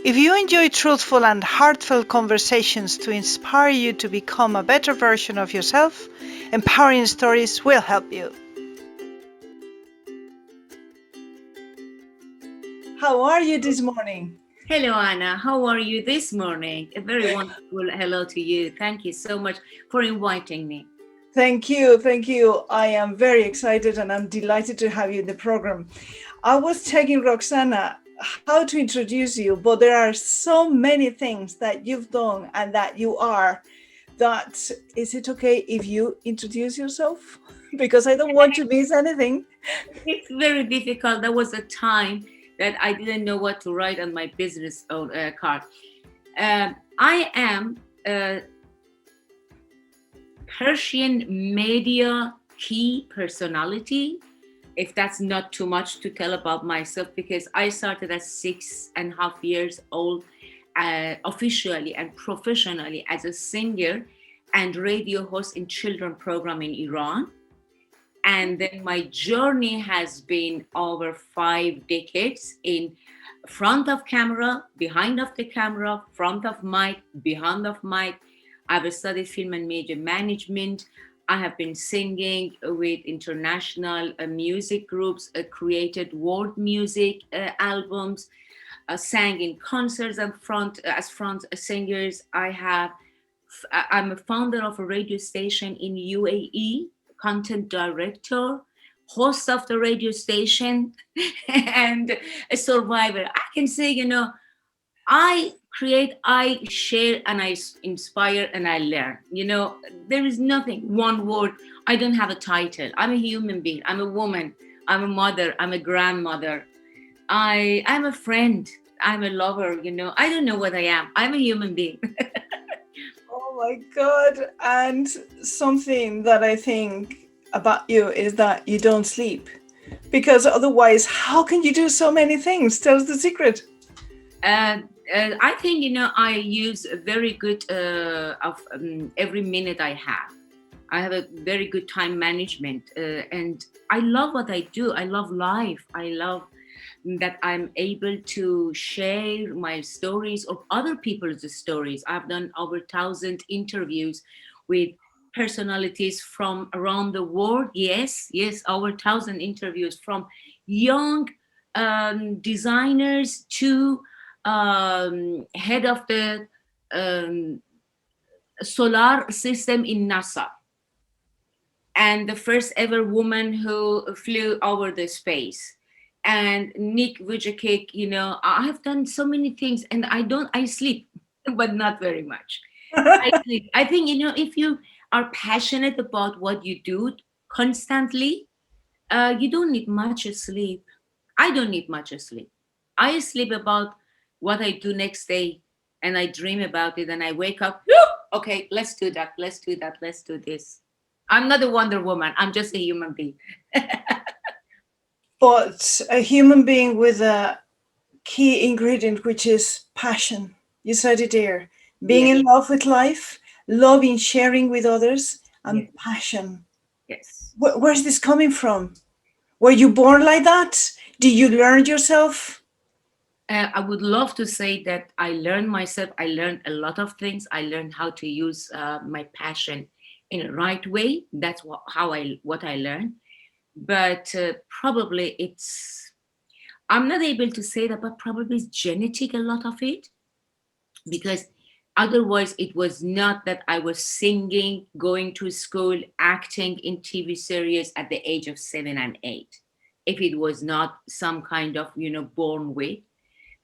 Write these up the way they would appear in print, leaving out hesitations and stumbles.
If you enjoy truthful and heartfelt conversations to inspire you to become a better version of yourself, empowering stories will help you. How are you this morning? Hello, Anna. How are you this morning? A very wonderful hello to you. Thank you so much for inviting me. Thank you. Thank you. I am very excited and I'm delighted to have you in the program. I was checking, Roxana, how to introduce you, but there are so many things that you've done and that you are. That is it okay if you introduce yourself? Because I don't want to miss anything. It's very difficult. There was a time that I didn't know what to write on my business card. I am a Persian media key personality, if that's not too much to tell about myself, because I started at 6.5 years old, officially and professionally as a singer and radio host in children program in Iran. And then my journey has been over 5 decades in front of camera, behind of the camera, front of mic, behind of mic. I've studied film and media management. I have been singing with international music groups, created world music albums, sang in concerts and front singers. I'm a founder of a radio station in UAE, content director, host of the radio station, and a survivor. I can say, I create, I share, and I inspire, and I learn. There is nothing, one word. I don't have a title. I'm a human being. I'm a woman. I'm a mother. I'm a grandmother. I'm a friend. I'm a lover. I don't know what I am. I'm a human being. Oh my God. And something that I think about you is that you don't sleep. Because otherwise, how can you do so many things? Tell us the secret. I think I use a very good of every minute I have. I have a very good time management, and I love what I do. I love life. I love that I'm able to share my stories of other people's stories. I've done over 1,000 interviews with personalities from around the world. Yes, over 1,000 interviews from young designers to head of the um, solar system in NASA, and the first ever woman who flew over the space, and Nick Vujicic. I have done so many things, and I sleep but not very much. I sleep. I think, if you are passionate about what you do constantly, you don't need much sleep. I don't need much sleep. I sleep about what I do next day, and I dream about it, and I wake up. Okay, let's do that. Let's do that. Let's do this. I'm not a Wonder Woman. I'm just a human being. But a human being with a key ingredient, which is passion. You said it there. Being Yes, in love with life, loving sharing with others, yes, and passion. yes. Where's this coming from? Were you born like that? Did you learn yourself? I would love to say that I learned myself. I learned a lot of things. I learned how to use my passion in a right way. That's what I learned. But probably I'm not able to say that, but probably it's genetic, a lot of it, because otherwise it was not that I was singing, going to school, acting in TV series at the age of 7 and 8, if it was not some kind of born with.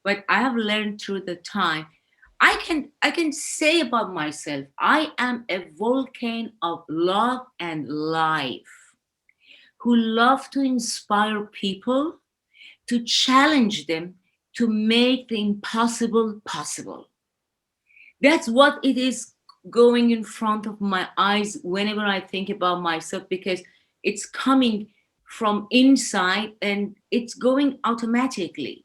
But I have learned through the time. I can say about myself, I am a volcano of love and life, who love to inspire people, to challenge them, to make the impossible possible. That's what it is going in front of my eyes whenever I think about myself, because it's coming from inside and it's going automatically.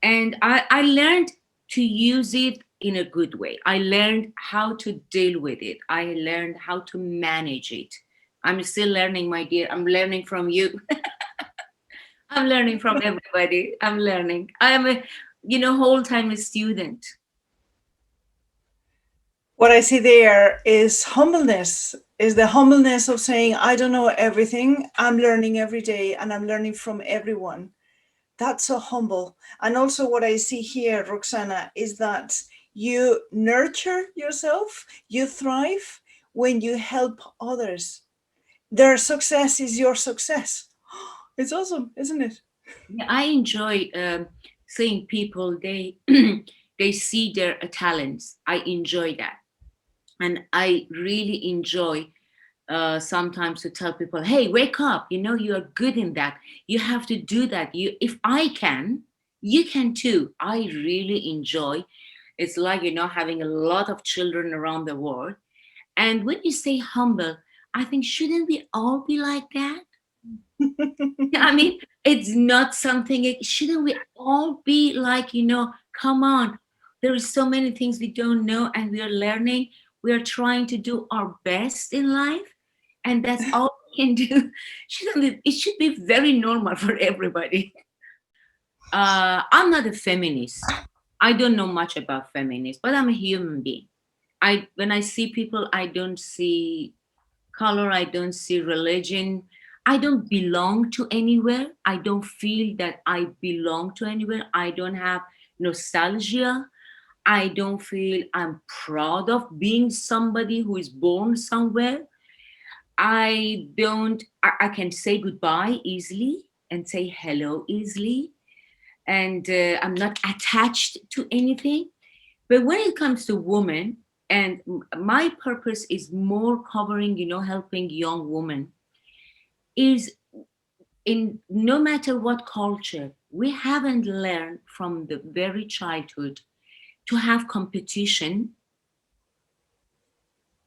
And I learned to use it in a good way. I learned how to deal with it. I learned how to manage it. I'm still learning, my dear. I'm learning from you. I'm learning from everybody. I'm learning. whole time a student. What I see there is humbleness, is the humbleness of saying, I don't know everything. I'm learning every day and I'm learning from everyone. That's so humble. And also, what I see here, Roxana, is that you nurture yourself, you thrive when you help others. Their success is your success. It's awesome, isn't it? Yeah, I enjoy seeing people, they they see their talents. I enjoy that. And I really enjoy sometimes to tell people, hey, wake up, you are good in that. You have to do that. If I can, you can too. I really enjoy. It's like, having a lot of children around the world. And when you say humble, I think, shouldn't we all be like that? Yeah, I mean, it's not something, shouldn't we all be like, come on, there is so many things we don't know and we are learning. We are trying to do our best in life, and that's all we can do. It should be very normal for everybody. I'm not a feminist. I don't know much about feminists, but I'm a human being. When I see people, I don't see color, I don't see religion. I don't belong to anywhere. I don't feel that I belong to anywhere. I don't have nostalgia. I don't feel I'm proud of being somebody who is born somewhere. I can say goodbye easily and say hello easily. And I'm not attached to anything. But when it comes to women, and my purpose is more covering, helping young women, is in no matter what culture, we haven't learned from the very childhood to have competition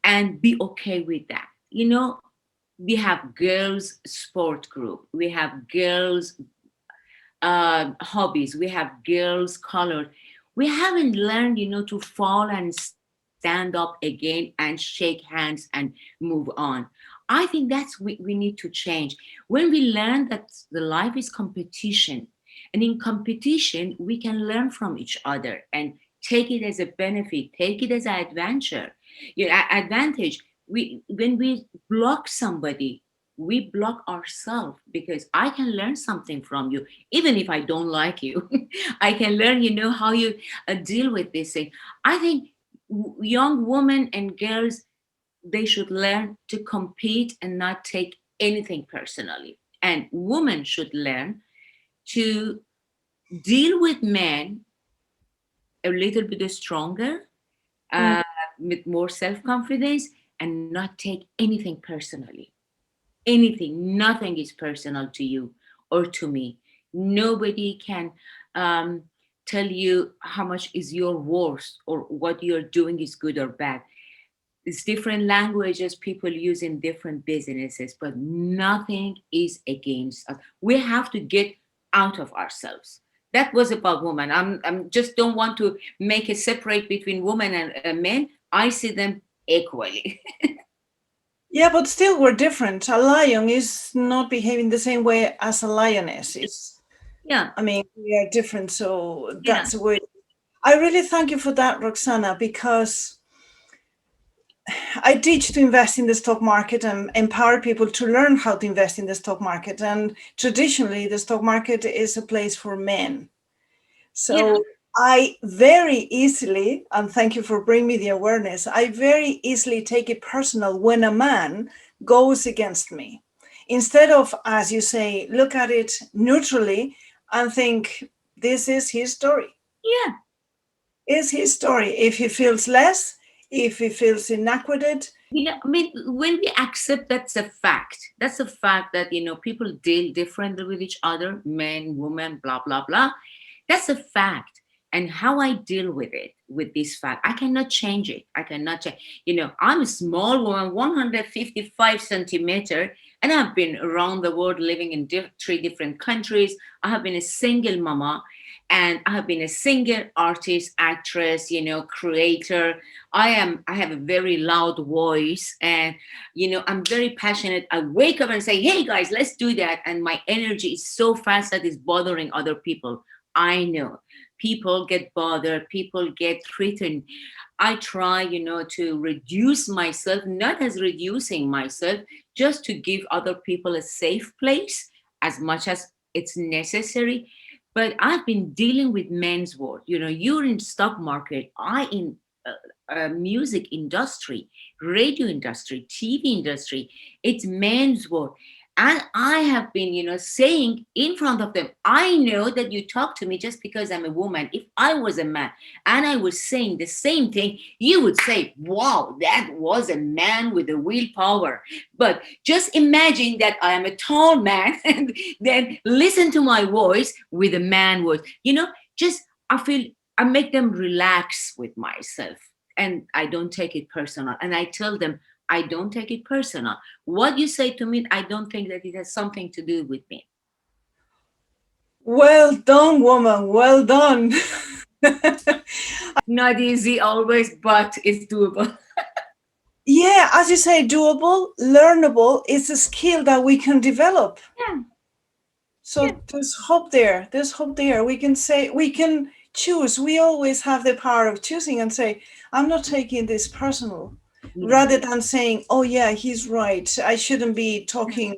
and be okay with that. We have girls sport group, we have girls hobbies, we have girls color. We haven't learned, to fall and stand up again and shake hands and move on. I think we need to change. When we learn that the life is competition, and in competition we can learn from each other and take it as a benefit, take it as an adventure, advantage. When we block somebody, we block ourselves, because I can learn something from you, even if I don't like you. I can learn, how you deal with this thing. I think young women and girls, they should learn to compete and not take anything personally. And women should learn to deal with men a little bit stronger, Mm. uh, with more self confidence, and not take anything personally. Anything, nothing is personal to you or to me. Nobody can um, tell you how much is your worth or what you're doing is good or bad. It's different languages people use in different businesses, but nothing is against us. We have to get out of ourselves. That was about women. I'm just don't want to make a separate between women and men. I see them equally. Yeah, but still, we're different. A lion is not behaving the same way as a lioness. It's, Yeah, I mean, we are different, so yeah, that's the way. I really thank you for that, Roxana, because I teach to invest in the stock market and empower people to learn how to invest in the stock market. And traditionally, the stock market is a place for men. yeah. So I very easily, and thank you for bringing me the awareness, I very easily take it personal when a man goes against me. Instead of, as you say, look at it neutrally and think, this is his story. Yeah. Is his story. If he feels less, if he feels inadequate, I mean, when we accept that's a fact that, people deal differently with each other, men, women, blah, blah, blah. That's a fact. And how I deal with it, with this fact, I cannot change it. I cannot change. I'm a small woman, 155 centimeter, and I've been around the world living in three different countries. I have been a single mama, and I have been a singer, artist, actress, creator. I have a very loud voice, and I'm very passionate. I wake up and say, hey guys, let's do that. And my energy is so fast that it's bothering other people. I know. people get bothered, people get threatened. I try, to reduce myself, not as reducing myself, just to give other people a safe place as much as it's necessary. But I've been dealing with men's world. You're in stock market, I in music industry, radio industry, TV industry. It's men's world. And I have been, saying in front of them, I know that you talk to me just because I'm a woman. If I was a man and I was saying the same thing, you would say, wow, that was a man with the willpower. But just imagine that I am a tall man and then listen to my voice with a man voice. Just I feel I make them relax with myself, and I don't take it personal. And I tell them, I don't take it personal. What you say to me, I don't think that it has something to do with me. Well done, woman. Well done. Not easy always, but it's doable. Yeah, as you say, doable, learnable is a skill that we can develop. Yeah. Yeah. So there's hope there. There's hope there. We can say, we can choose. We always have the power of choosing and say, I'm not taking this personal, Yeah. rather than saying, oh, yeah, he's right. I shouldn't be talking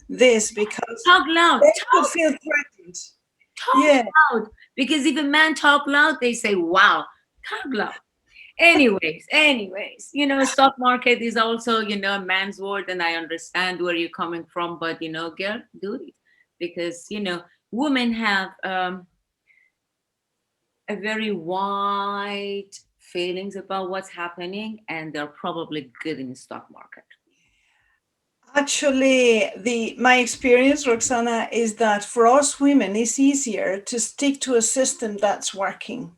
this because Talk loud. they could Talk, feel threatened. talk Yeah. loud. Because if a man talk loud, they say, wow, talk loud. Anyways, stock market is also, a man's word, and I understand where you're coming from, but girl, do it. Because, women have a very wide feelings about what's happening, and they're probably good in the stock market. Actually, the my experience, Roxana, is that for us women, it's easier to stick to a system that's working.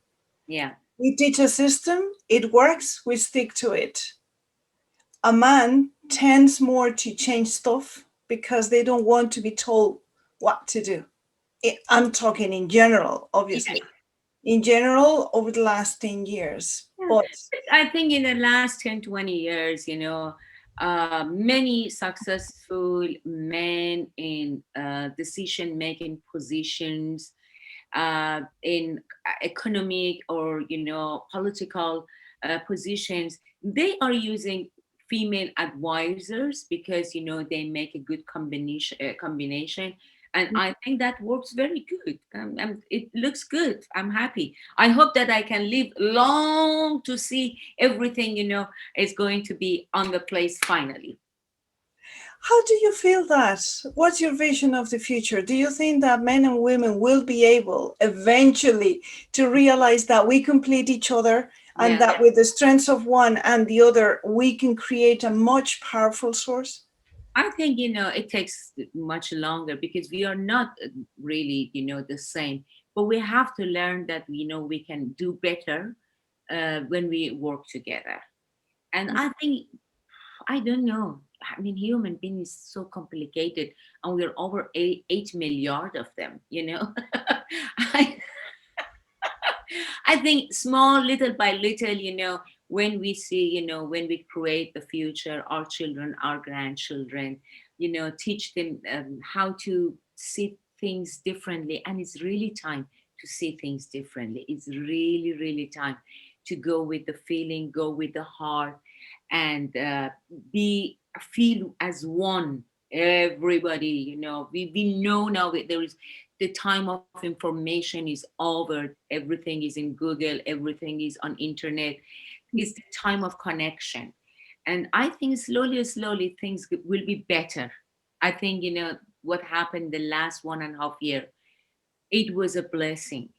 Yeah. We teach a system, it works, we stick to it. A man tends more to change stuff because they don't want to be told what to do. I'm talking in general, Yeah. obviously. In general, over the last 10 years. Yeah. But I think in the last 10, 20 years, many successful men in decision making positions, in economic or political positions, they are using female advisors because they make a good combination. And I think that works very good. And it looks good. I'm happy. I hope that I can live long to see everything is going to be on the place finally. how do you feel that? What's your vision of the future? Do you think that men and women will be able eventually to realize that we complete each other and Yeah. that with the strengths of one and the other, we can create a much powerful source? I think it takes much longer because we are not really the same. But we have to learn that we can do better when we work together. And I think I don't know. I mean, human being is so complicated, and we're over 8 million of them. I, I think small, little by little, when we see, when we create the future, our children, our grandchildren, teach them how to see things differently. And it's really time to see things differently. It's really, really time to go with the feeling, go with the heart, and be feel as one. Everybody, we know now that there is the time of information is over. Everything is in Google, everything is on internet. It's the time of connection. And I think slowly things will be better. I think what happened the last 1.5 year, it was a blessing.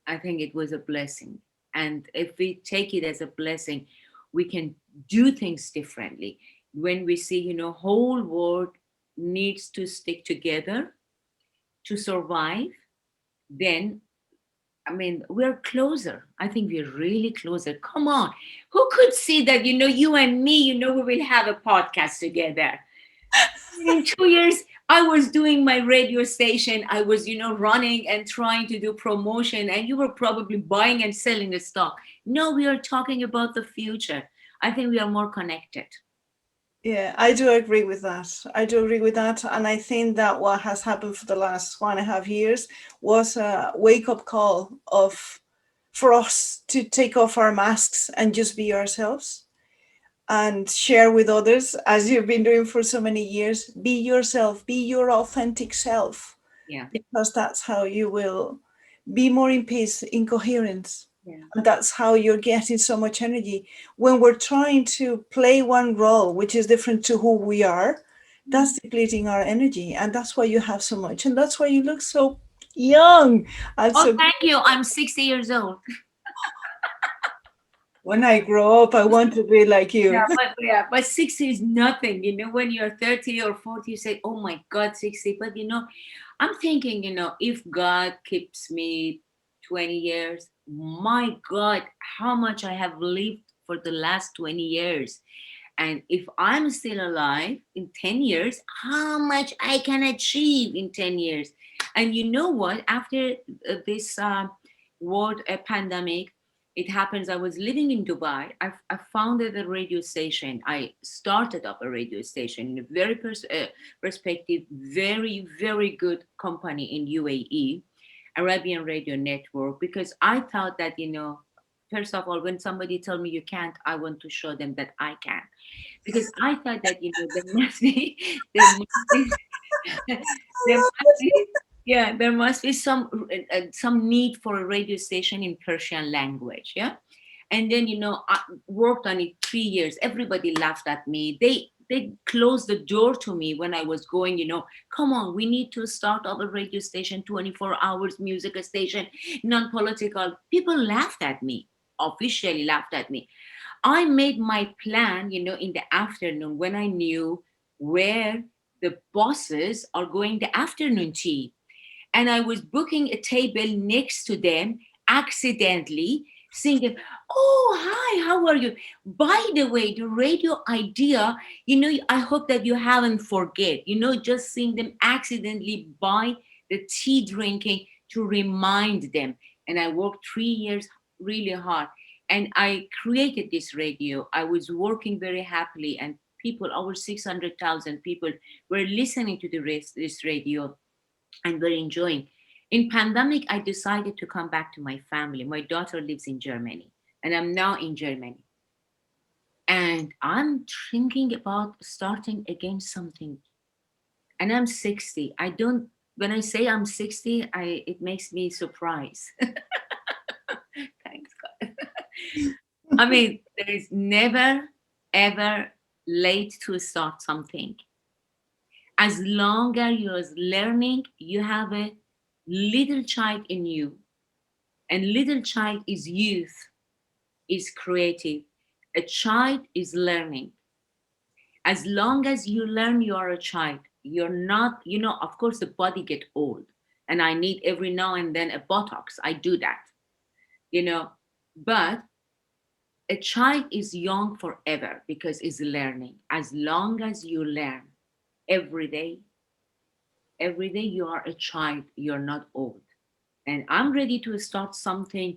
I think it was a blessing. And if we take it as a blessing, we can do things differently. When we see whole world needs to stick together to survive, then I mean, we're closer. I think we're really closer. Come on. Who could see that, you and me, we will have a podcast together? In 2 years, I was doing my radio station. I was, running and trying to do promotion, and you were probably buying and selling the stock. No, we are talking about the future. I think we are more connected. Yeah, I do agree with that. I do agree with that. And I think that what has happened for the last 1.5 years was a wake up call of for us to take off our masks and just be ourselves and share with others as you've been doing for so many years. Be yourself, be your authentic self, Yeah, because that's how you will be more in peace, in coherence. yeah. And that's how you're getting so much energy. When we're trying to play one role, which is different to who we are, that's depleting our energy. And that's why you have so much. And that's why you look so young. And Oh, so thank you. I'm 60 years old. when I grow up, I want to be like you. Yeah, but 60 is nothing. When you're 30 or 40, you say, oh my God, 60. But I'm thinking, if God keeps me 20 years, my God, how much I have lived for the last 20 years. And if I'm still alive in 10 years, how much I can achieve in 10 years. And you know what? After this world pandemic, it happens. I was living in Dubai. I founded a radio station. I started up a radio station in a very perspective, very, very good company in UAE, Arabian Radio Network, because I thought that, first of all, when somebody tell me you can't, I want to show them that I can, because I thought that there must be there must be there must be yeah, there must be some need for a radio station in Persian language. Yeah. And then I worked on it 3 years. Everybody laughed at me. They closed the door to me when I was going, come on, we need to start up a radio station, 24 hours music station, non-political. People laughed at me, officially laughed at me. I made my plan, in the afternoon when I knew where the bosses are going the afternoon tea. And I was booking a table next to them accidentally, singing, oh, hi, how are you? By the way, the radio idea, I hope that you haven't forget, just seeing them accidentally buy the tea drinking to remind them. And I worked 3 years really hard. And I created this radio. I was working very happily, and people, over 600,000 people, were listening to this radio and were enjoying. In pandemic, I decided to come back to my family. My daughter lives in Germany, and I'm now in Germany. And I'm thinking about starting again something. And I'm 60. I don't When I say I'm 60, it makes me surprised. Thanks God. I mean, there is never ever late to start something. As long as you're learning, you have a little child in you, and little child is youth, is creative. A child is learning. As long as you learn, you are a child. You're not, of course the body get old, and I need every now and then a botox. I do that, you know but a child is young forever because it's learning. As long as you learn every day, you are a child, you're not old. And I'm ready to start something.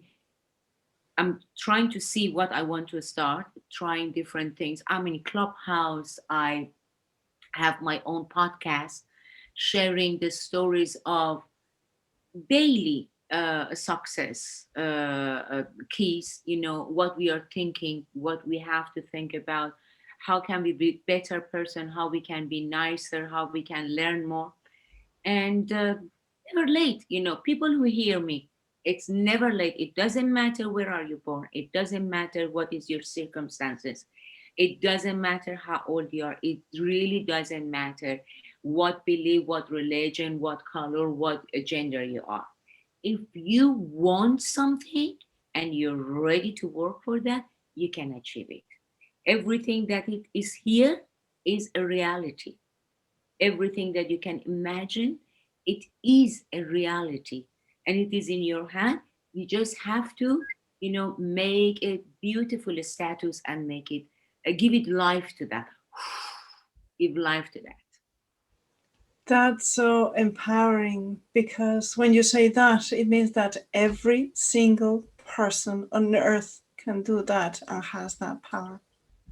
I'm trying to see what I want to start, trying different things. I'm in Clubhouse. I have my own podcast, sharing the stories of daily success keys, what we are thinking, what we have to think about, how can we be better person, how we can be nicer, how we can learn more. And never late, people who hear me, it's never late. It doesn't matter where are you born, it doesn't matter what is your circumstances, it doesn't matter how old you are, it really doesn't matter what belief, what religion, what color, what gender you are. If you want something and you're ready to work for that, you can achieve it. Everything that it is here is a reality. Everything that you can imagine, it is a reality, and it is in your hand. You just have to, make a beautiful status and make it, give it life to that. Give life to that. That's so empowering, because when you say that, it means that every single person on earth can do that and has that power.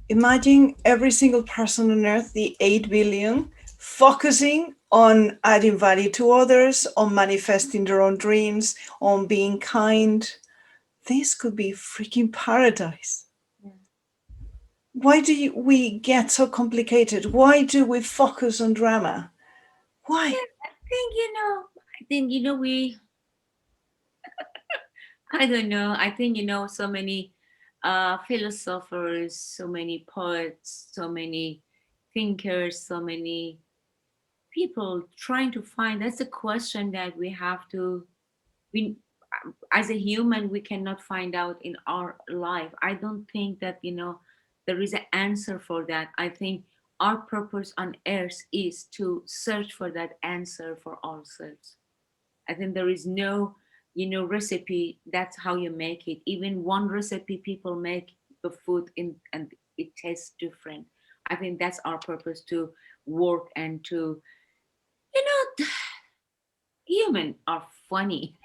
Imagine every single person on earth, the 8 billion, focusing on adding value to others, on manifesting their own dreams, on being kind. This could be freaking paradise. Yeah. Why we get so complicated? Why do we focus on drama? Why? Yeah, I think we I don't know. I think so many philosophers, so many poets, so many thinkers, so many people trying to find. That's a question that we have to. We, as a human, we cannot find out in our life. I don't think that there is an answer for that. I think our purpose on earth is to search for that answer for ourselves. I think there is no, recipe. That's how you make it. Even one recipe, people make the food in, and it tastes different. I think that's our purpose to work and to, you know, human are funny.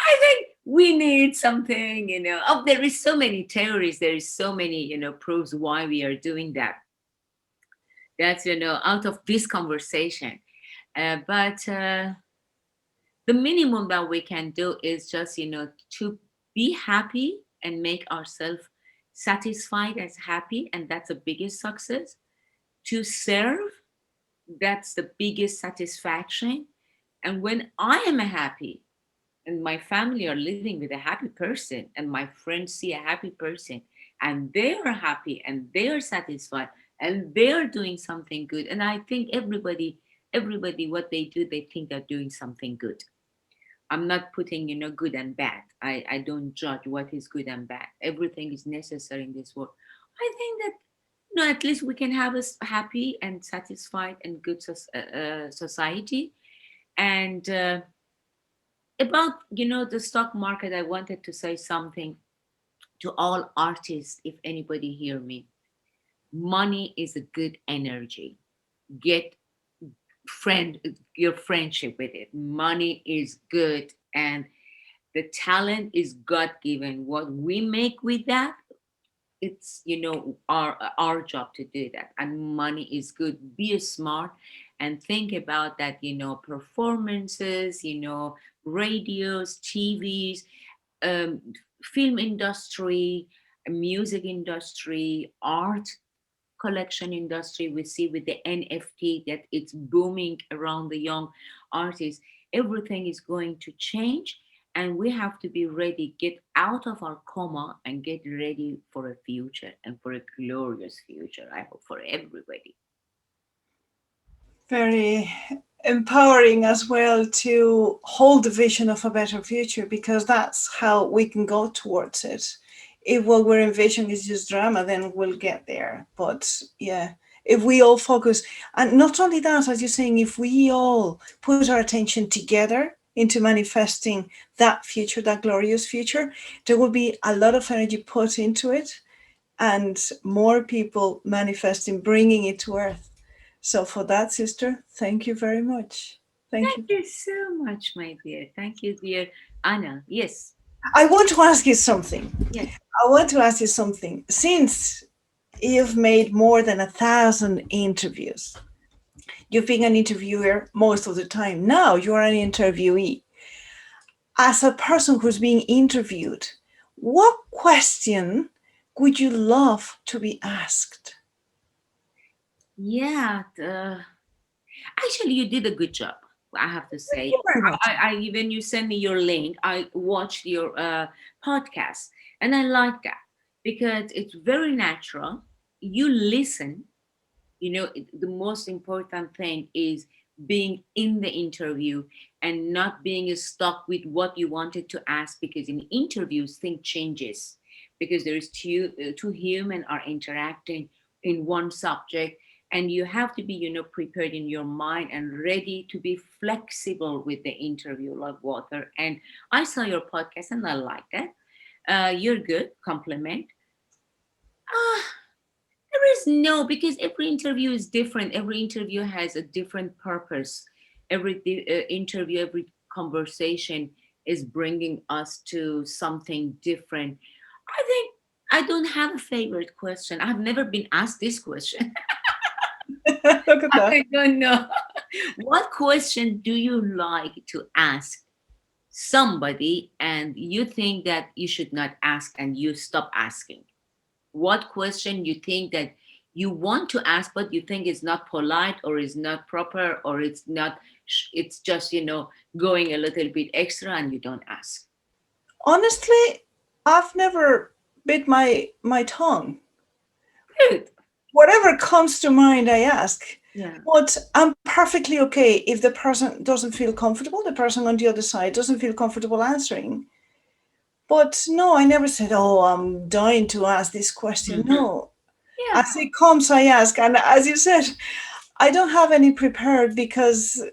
I think we need something, Oh, there is so many theories. There is so many, proofs why we are doing that. That's out of this conversation. But the minimum that we can do is just to be happy and make ourselves satisfied as happy, and that's the biggest success. To serve, that's the biggest satisfaction. And when I am happy and my family are living with a happy person and my friends see a happy person and they are happy and they are satisfied and they are doing something good, and I think everybody what they do, they think they're doing something good. I'm not putting, good and bad. I don't judge what is good and bad. Everything is necessary in this world. I think that, at least we can have a happy and satisfied and good society. And about, the stock market, I wanted to say something to all artists, if anybody hear me. Money is a good energy. Get friend your friendship with it. Money is good, and the talent is god given. What we make with that, it's our job to do that. And money is good. Be smart and think about that, performances, radios, tvs, um, film industry, music industry, art collection industry. We see with the NFT that it's booming around the young artists. Everything is going to change, and we have to be ready, get out of our coma and get ready for a future, and for a glorious future, I hope, for everybody. Very empowering as well to hold the vision of a better future, because that's how we can go towards it. If what we're envisioning is just drama, then we'll get there. But yeah, if we all focus, and not only that, as you're saying, if we all put our attention together into manifesting that future, that glorious future, there will be a lot of energy put into it, and more people manifesting, bringing it to earth. So for that, sister, thank you very much. Thank Thank you. you so much, my dear. Thank you, dear Anna. Yes. I want to ask you something. Yes. I want to ask you something. Since you've made more than 1,000 interviews, you've been an interviewer most of the time. Now you're an interviewee. As a person who's being interviewed, what question would you love to be asked? Yeah. Actually, you did a good job, I have to Thank say. you very much. I even you send me your link. I watched your podcast, and I like that because it's very natural. You listen. The most important thing is being in the interview and not being stuck with what you wanted to ask, because in interviews thing changes, because there is two human are interacting in one subject, and you have to be prepared in your mind and ready to be flexible with the interview like water. And I saw your podcast and I like that. You're good, compliment. Ah, there is no, because every interview is different. Every interview has a different purpose. Every interview, every conversation, is bringing us to something different. I think I don't have a favorite question. I've never been asked this question. Look at that. I don't know. What question do you like to ask somebody and you think that you should not ask and you stop asking? What question you think that you want to ask but you think is not polite or is not proper or it's not, it's just, going a little bit extra and you don't ask? Honestly, I've never bit my tongue. Good. Whatever comes to mind, I ask. Yeah. But I'm perfectly okay if the person doesn't feel comfortable, the person on the other side doesn't feel comfortable answering. But no, I never said, "Oh, I'm dying to ask this question." Mhm. No, Yeah. as it comes, I ask. And as you said, I don't have any prepared because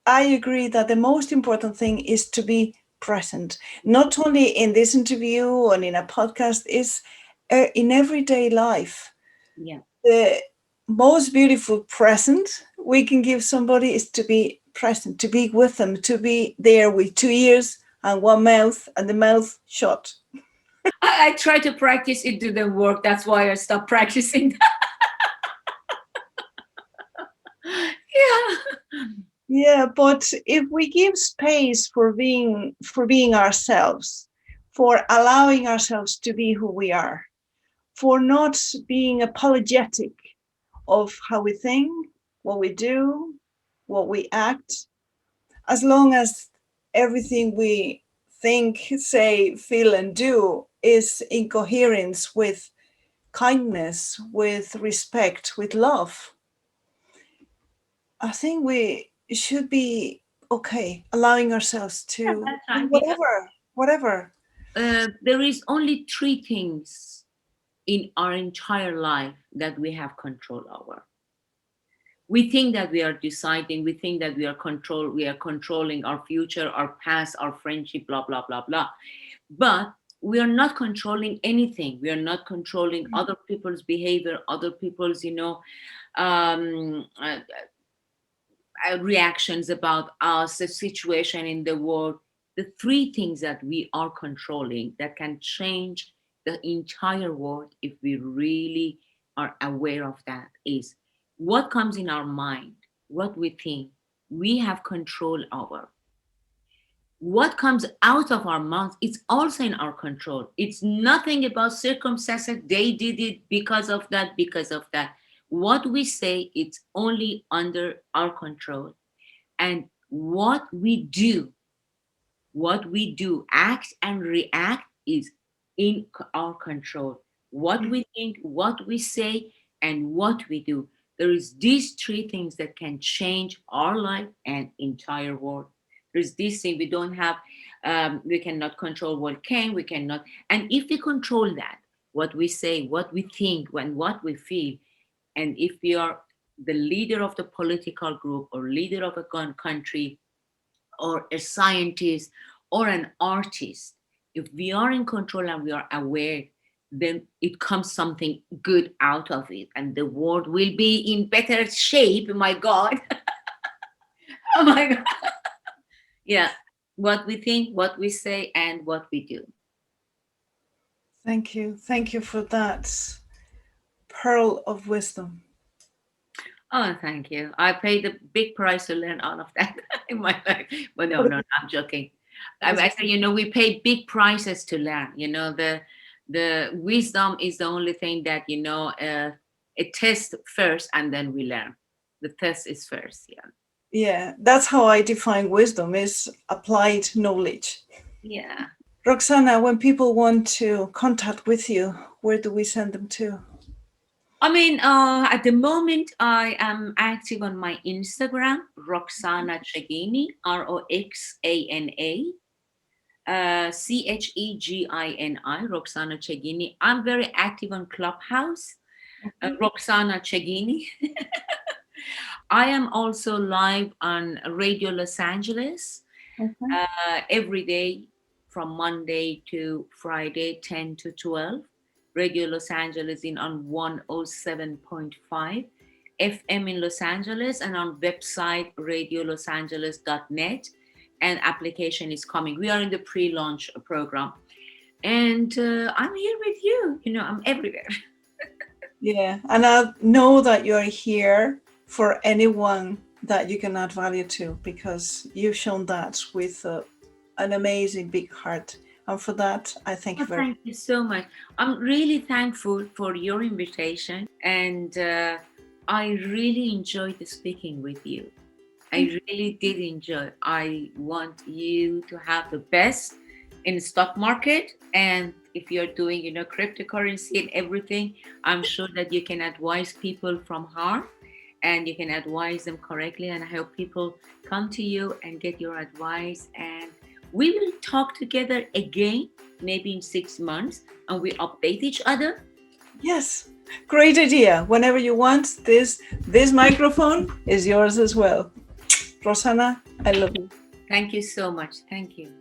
I agree that the most important thing is to be present, not only in this interview and in a podcast, is in everyday life. Yeah. The most beautiful present we can give somebody is to be present, to be with them, to be there with two ears and one mouth and the mouth shut. I try to practice, it didn't work. That's why I stopped practicing. Yeah. Yeah, but if we give space for being ourselves, for allowing ourselves to be who we are, for not being apologetic of how we think, what we do, what we act, as long as everything we think, say, feel, and do is in coherence with kindness, with respect, with love, I think we should be okay allowing ourselves At to that do time, because whatever. there is only three things in our entire life that we have control over. We think that we are deciding, we think that we are controlling our future, our past, our friendship, blah blah blah blah. But we are not controlling anything. We are not controlling other people's behavior, other people's, um, uh, reactions about us, the situation in the world. The three things that we are controlling that can change the entire world if we really are aware of that is what comes in our mind, what we think, we have control over. What comes out of our mouth, it's also in our control. It's nothing about circumstances, they did it because of that, because of that. What we say, it's only under our control. And what we do, act and react, is in our control. What we think, what we say, and what we do, there is these three things that can change our life and entire world. There's this thing we don't have. We cannot control what can, we cannot. And if we control that, what we say, what we think, and what we feel, and if we are the leader of the political group or leader of a country or a scientist or an artist, if we are in control and we are aware, then it comes something good out of it and the world will be in better shape. My God. Oh my God. Yeah. What we think, what we say, and what we do. Thank you for that pearl of wisdom. Oh, thank you. I paid a big price to learn all of that in my life. But no, no, I'm joking. I say, we pay big prices to learn. The wisdom is the only thing that it tests first and then we learn. The test is first. Yeah. Yeah, that's how I define wisdom is applied knowledge. Yeah. Roxana, when people want to contact with you, where do we send them to? I mean, at the moment, I am active on my Instagram, Roxana Chegini, Chegini, Roxana Chegini. I'm very active on Clubhouse, Roxana Chegini. I am also live on Radio Los Angeles Okay. every day from Monday to Friday, 10 to 12. Radio Los Angeles in on 107.5 FM in Los Angeles and on website radiolosangeles.net. and application is coming. We are in the pre-launch program, and I'm here with you. You know, I'm everywhere. Yeah, and I know that you're here for anyone that you can add value to, because you've shown that with an amazing big heart. And for that, I thank you Oh, very much. thank you so much. I'm really thankful for your invitation, and I really enjoyed speaking with you. I really did enjoy. I want you to have the best in the stock market, and if you're doing, you know, cryptocurrency and everything, I'm sure that you can advise people from harm, and you can advise them correctly. And I hope people come to you and get your advice, and we will talk together again, maybe in 6 months, and we update each other. Yes, great idea. Whenever you want, this microphone is yours as well. Roxana, I love you. Thank you so much. Thank you.